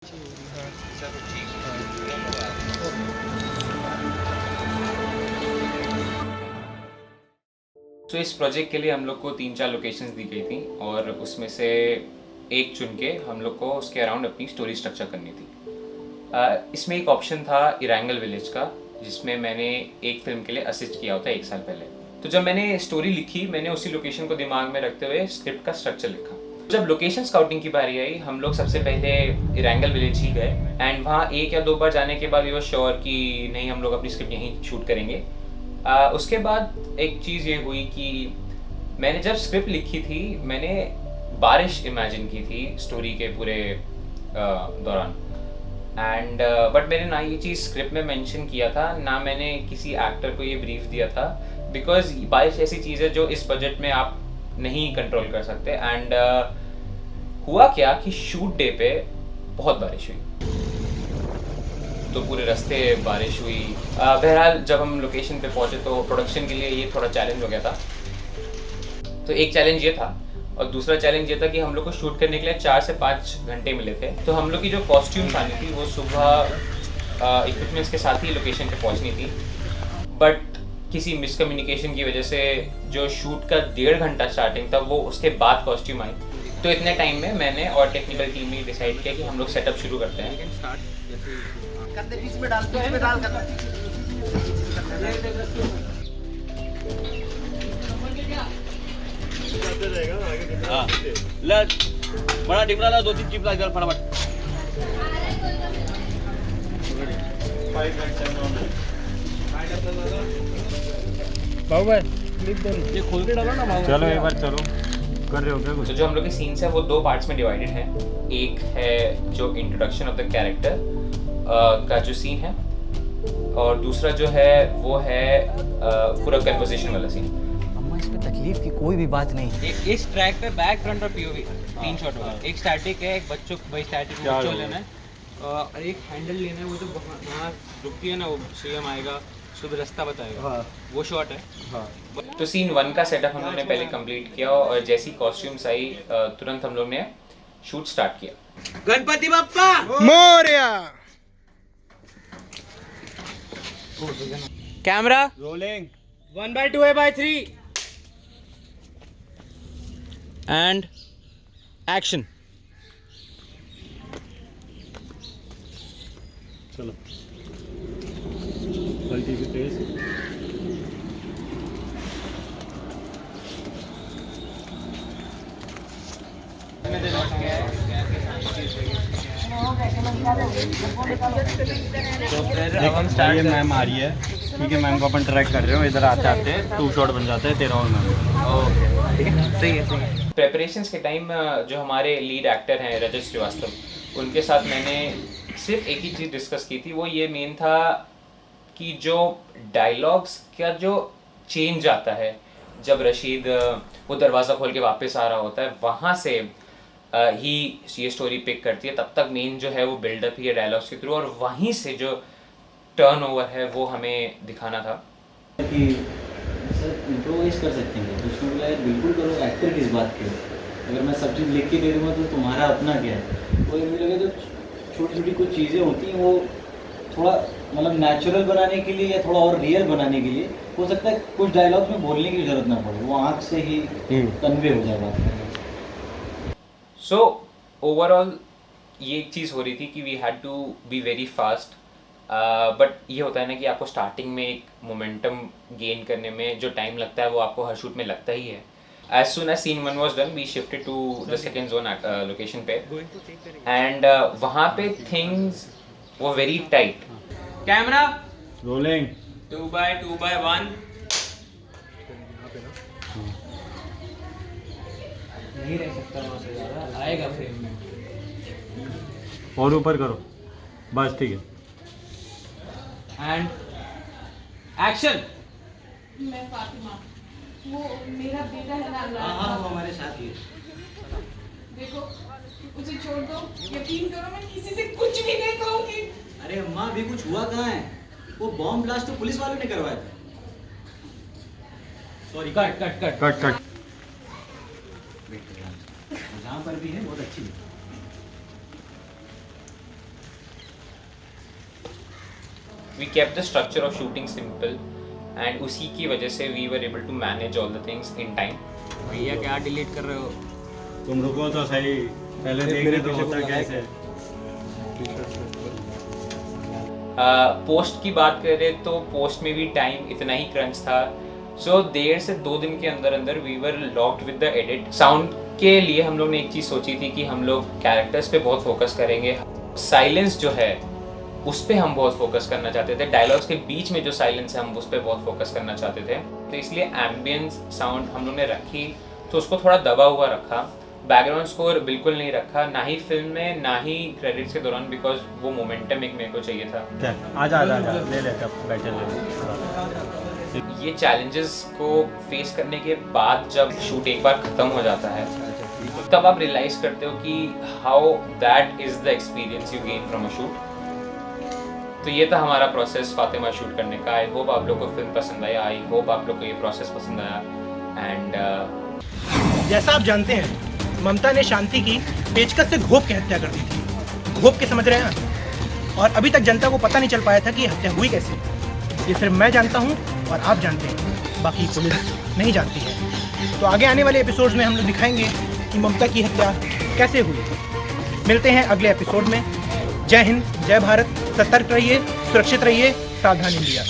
तो इस प्रोजेक्ट के लिए हम लोग को 3-4 लोकेशंस दी गई थी और उसमें से एक चुन के हम लोग को उसके अराउंड अपनी स्टोरी स्ट्रक्चर करनी थी। इसमें एक ऑप्शन था इरैंगल विलेज का, जिसमें मैंने एक फिल्म के लिए असिस्ट किया होता 1 साल पहले। तो जब मैंने स्टोरी लिखी, मैंने उसी लोकेशन को दिमाग में रखते हुए स्क्रिप्ट का स्ट्रक्चर लिखा। जब लोकेशन स्काउटिंग की बारी आई, हम लोग सबसे पहले इरैंगल विलेज ही गए एंड वहाँ 1 या 2 बार जाने के बाद वी वर श्योर कि नहीं, हम लोग अपनी स्क्रिप्ट यहीं शूट करेंगे। उसके बाद एक चीज़ ये हुई कि मैंने जब स्क्रिप्ट लिखी थी, मैंने बारिश इमेजिन की थी स्टोरी के पूरे दौरान एंड बट मैंने ना ये चीज़ स्क्रिप्ट में मेंशन किया था, ना मैंने किसी एक्टर को ये ब्रीफ दिया था, बिकॉज बारिश ऐसी चीज़ है जो इस बजट में आप नहीं कंट्रोल कर सकते। एंड हुआ क्या कि शूट डे पे बहुत बारिश हुई, तो पूरे रास्ते बारिश हुई। बहरहाल जब हम लोकेशन पे पहुंचे तो प्रोडक्शन के लिए ये थोड़ा चैलेंज हो गया था। तो एक चैलेंज ये था और दूसरा चैलेंज ये था कि हम लोग को शूट करने के लिए 4 से 5 घंटे मिले थे। तो हम लोग की जो कॉस्ट्यूम्स आनी थी वो सुबह इक्विपमेंट्स के साथ ही लोकेशन पे पहुंचनी थी, बट किसी मिसकम्युनिकेशन की वजह से जो शूट का 1.5 घंटा स्टार्टिंग था वो उसके बाद कॉस्ट्यूम आई। तो इतने टाइम में मैंने और टेक्निकल टीम ने डिसाइड किया कि हम लोग सेटअप शुरू करते हैं। बड़ा डिबरा ला, 2-3 चिप ला इधर फटाफट। बाबू भाई क्लिप दो, ये खोल के डालो ना। चलो एक बार चलो, कर रहे हो क्या कुछ? तो जो हम लोग के सीन्स है वो 2 पार्ट्स में डिवाइडेड है। एक है जो इंट्रोडक्शन ऑफ द कैरेक्टर का जो सीन है, और दूसरा जो है वो है पूरा कन्वर्सेशन वाला सीन। अम्मा, इसमें तकलीफ की कोई भी बात नहीं। इस ट्रैक पे बैक फ्रंट और पीओवी 3 शॉट होगा। एक स्टैटिक है, एक बच्चों स्टैटिक बच्चों लेना है, और एक हैंडल लेना है। वो जो वहाँ रुकती है ना, वो सीएम आएगा, शुभ रास्ता बताएगा। हाँ। वो शॉट है। हाँ। तो सीन 1 का सेटअप हम लोग ने पहले कंप्लीट किया और जैसी कॉस्ट्यूम्स आई तुरंत हम लोग ने शूट स्टार्ट किया। Ganpati Bappa Morya. Camera rolling 1/2/3 and action. चलो गलती से तेज। तो फिर अब हम ये स्टार्ट मैम आ रही है, ठीक है। मैम को अपन ट्रैक कर रहे हो, इधर आते आते 2 शॉट बन जाते हैं तेरा और मैम। ओके, ठीक है, सही है। प्रेपरेशंस के टाइम जो हमारे लीड एक्टर हैं रजत श्रीवास्तव, उनके साथ मैंने सिर्फ एक ही चीज़ डिस्कस की थी। वो ये मेन था कि जो डायलॉग्स का जो चेंज आता है जब रशीद वो दरवाज़ा खोल के वापस आ रहा होता है, वहाँ से ही ये स्टोरी पिक करती है। तब तक मेन जो है वो बिल्डअप ही है डायलॉग्स के थ्रू, और वहीं से जो टर्न ओवर है वो हमें दिखाना था। कि सर इम्प्रोवाइज कर सकते हैं, दूसरों को बोला बिल्कुल करो, एक्टर किस बात के। अगर मैं सब चीज़ लिख के दे दूँगा तो तुम्हारा अपना क्या है। वो मुझे लगे जो छोटी छोटी कुछ चीज़ें होती हैं वो थोड़ा मतलब नेचुरल बनाने के लिए या थोड़ा और रियल बनाने के लिए हो सकता है कुछ डायलॉग्स में बोलने की ज़रूरत ना पड़े, वो आँख से ही कन्वे हो जाए बात। सो ओवरऑल ये एक चीज़ हो रही थी कि we had to be very fast, but ये होता है ना कि आपको स्टार्टिंग में एक मोमेंटम गेन करने में जो टाइम लगता है वो आपको हर शूट में लगता ही है। As soon as scene 1 was done, we shifted to the second zone location पे, एंड वहाँ पे थिंग्स वो वेरी टाइट। Camera rolling 2/2/1। नहीं रह सकता वहाँ से ज़्यादा, आएगा फ्रेम में। और ऊपर करो बस, ठीक है। And action. मैं फातिमा, वो मेरा बेटा है ना। हाँ वो हमारे साथ ही है। देखो उसे छोड़ दो, यकीन करो मैं किसी से कुछ भी नहीं कहूँगी। अरे अम्मा अभी कुछ हुआ कहाँ है, वो बॉम्ब ब्लास्ट तो पुलिस वालों ने करवाया था। Sorry, cut cut cut cut cut. जहाँ पर भी है बहुत अच्छी है। We kept the structure of shooting simple and उसी की वजह से we were able to manage all the things in time. भैया क्या डिलीट कर रहे हो? तुम रुको तो सही, पहले देखने तो होता कैसे। पोस्ट की बात करें तो पोस्ट में भी टाइम इतना ही क्रंच था, सो 1.5 से 2 दिन के अंदर अंदर we were locked with the edit. Sound के लिए हम लोग ने एक चीज़ सोची थी कि हम लोग कैरेक्टर्स पे बहुत फोकस करेंगे, साइलेंस जो है उस पर हम बहुत फोकस करना चाहते थे, डायलॉग्स के बीच में जो साइलेंस है हम उस पर बहुत फोकस करना चाहते थे। तो इसलिए एम्बियंस साउंड हम लोग ने रखी तो उसको थोड़ा दबा हुआ रखा, बैकग्राउंड स्कोर बिल्कुल नहीं रखा, ना ही फिल्म में ना ही क्रेडिट्स के दौरान, बिकॉज वो मोमेंटम एक मेरे को चाहिए था। आजा ले लेते अब, बैठे ले। ये चैलेंजेस को फेस करने के बाद जब शूट एक बार ख़त्म हो जाता है तब आप रियलाइज करते हो कि how that is the experience you gain from a shoot. तो ये था हमारा प्रोसेस फातिमा शूट करने का। आई होप आप लोग को फिल्म पसंद आया, आई होप आप लोग को ये प्रोसेस पसंद आया। एंड जैसा आप जानते हैं ममता ने शांति की पेचकस से घोप के हत्या कर दी थी। घोप के समझ रहे हैं? और अभी तक जनता को पता नहीं चल पाया था कि हत्या हुई कैसे। ये सिर्फ मैं जानता हूँ और आप जानते हैं, बाकी पुलिस नहीं जानती है। तो आगे आने वाले एपिसोड्स में हम लोग दिखाएंगे कि ममता की हत्या कैसे हुई। मिलते हैं अगले एपिसोड में। जय हिंद, जय भारत, सतर्क रहिए, सुरक्षित रहिए, सावधान इंडिया।